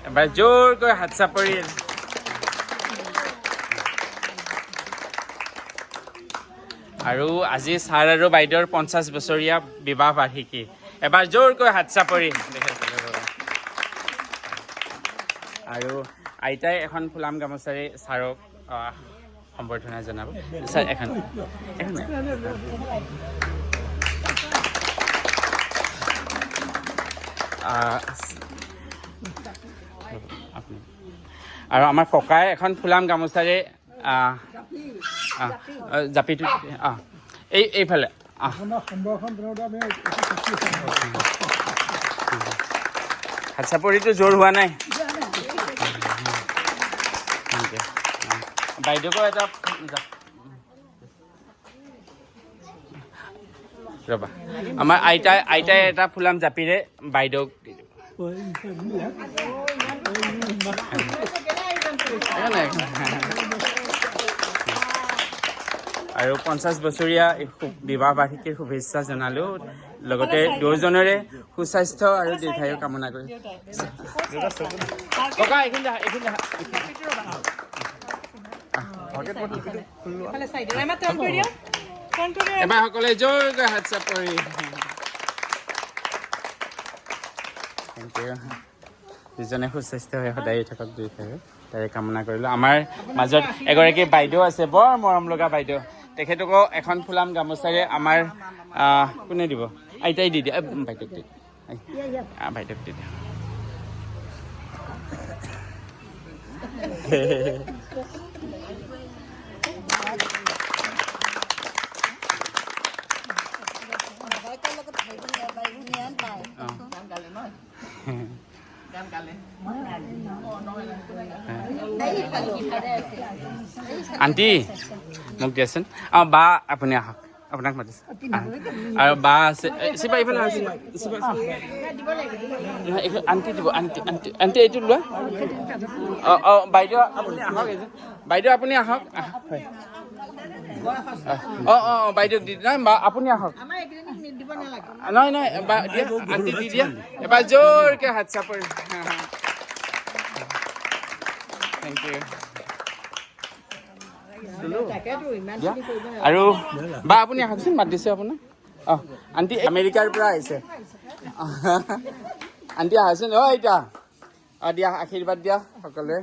এবাৰ জোৰকৈ হাত চাপৰি আৰু আজি ছাৰ আৰু বাইদেউৰ 50 বছৰীয়া বিবাহ বাৰ্ষিকী এবাৰ জোৰকৈ হাত চাপৰি আৰু আইতাই এখন ফুলাম গামোচাৰে ছাৰক সম্বৰ্ধনা জনাব ছাৰ এখন আৰু আমাৰ ককাই এখন ফুলাম গামোচাৰে জাপিটো এইফালে হাত চাপৰিটো জোৰ হোৱা নাই বাইদেউকো এটা ৰ'বা আমাৰ আইতাই এটা ফুলাম জাপিৰে বাইদেউক আৰু 50 বছৰীয়া বিবাহ বাৰ্ষিকীৰ শুভেচ্ছা জনালোঁ লগতে দুয়োজনৰে সুস্বাস্থ্য আৰু দীৰ্ঘায়ু কামনা কৰি ককা এবাৰ সকলোৱে জোৰকৈ হাত চাপৰি থেংক ইউ দুজনে সুস্বাস্থ্য হৈ সদায় থাকক দীৰ্ঘায়ু তাৰে কামনা কৰিলোঁ আমাৰ মাজত এগৰাকী বাইদেউ আছে বৰ মৰম লগা বাইদেউ তেখেতকো এখন ফুলাম গামোচাৰে আমাৰ কোনে দিব আইতাই দি দিয়ে বাইদেউক দি বাইদেউক দি দিয়ে আণ্টি মোক দিয়াচোন বা আপুনি আহক আপোনাক মাতিছে আৰু বা আছে চিপা এইফালে আছে আণ্টি দিব আণ্টি এইটো লোৱা বাইদেউ আপুনি আহক বাইদেউ আপুনি আহক হয় বাইদেউক দি নাই বা আপুনি আহক নহয় দিয়া আণ্টি দি দিয়া এবাৰ জোৰকৈ হাত চাপৰি থেংক ইউ আৰু বা আপুনি আহকচোন মাত দিছে আপোনাক আণ্টি আমেৰিকাৰ পৰা আহিছে আণ্টি আহকচোন এতিয়া দিয়া আশীৰ্বাদ দিয়া সকলোৱে